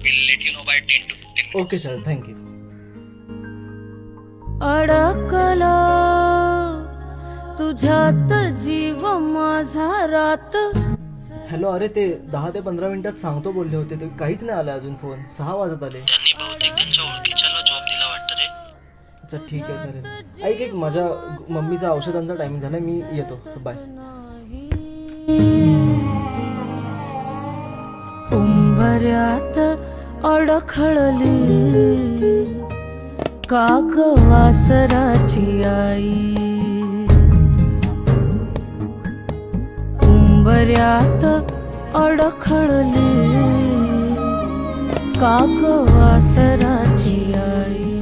We'll let you know by 10 to 15 minutes. Okay sir, thank you. अडकला तुझ्यात जीव माझा रात. हॅलो, अरे ते 10 ते 15 मिनिटात सांगतो बोलले होते, ते काहीच नाही आलं अजून. फोन 6 वाजत आले. त्यांनी बहुतेक त्यांच्या ओळखीच्याला जॉब दिला वाटतं रे. अच्छा ठीक आहे, चालेल. ऐक एक, माझ्या मम्मीचा औषधांचा टायमिंग झाला, मी येतो. बाय. उंबऱ्यात अडखळली काग वासराची आई. उंबऱ्यात अडखळली काग वासराची आई.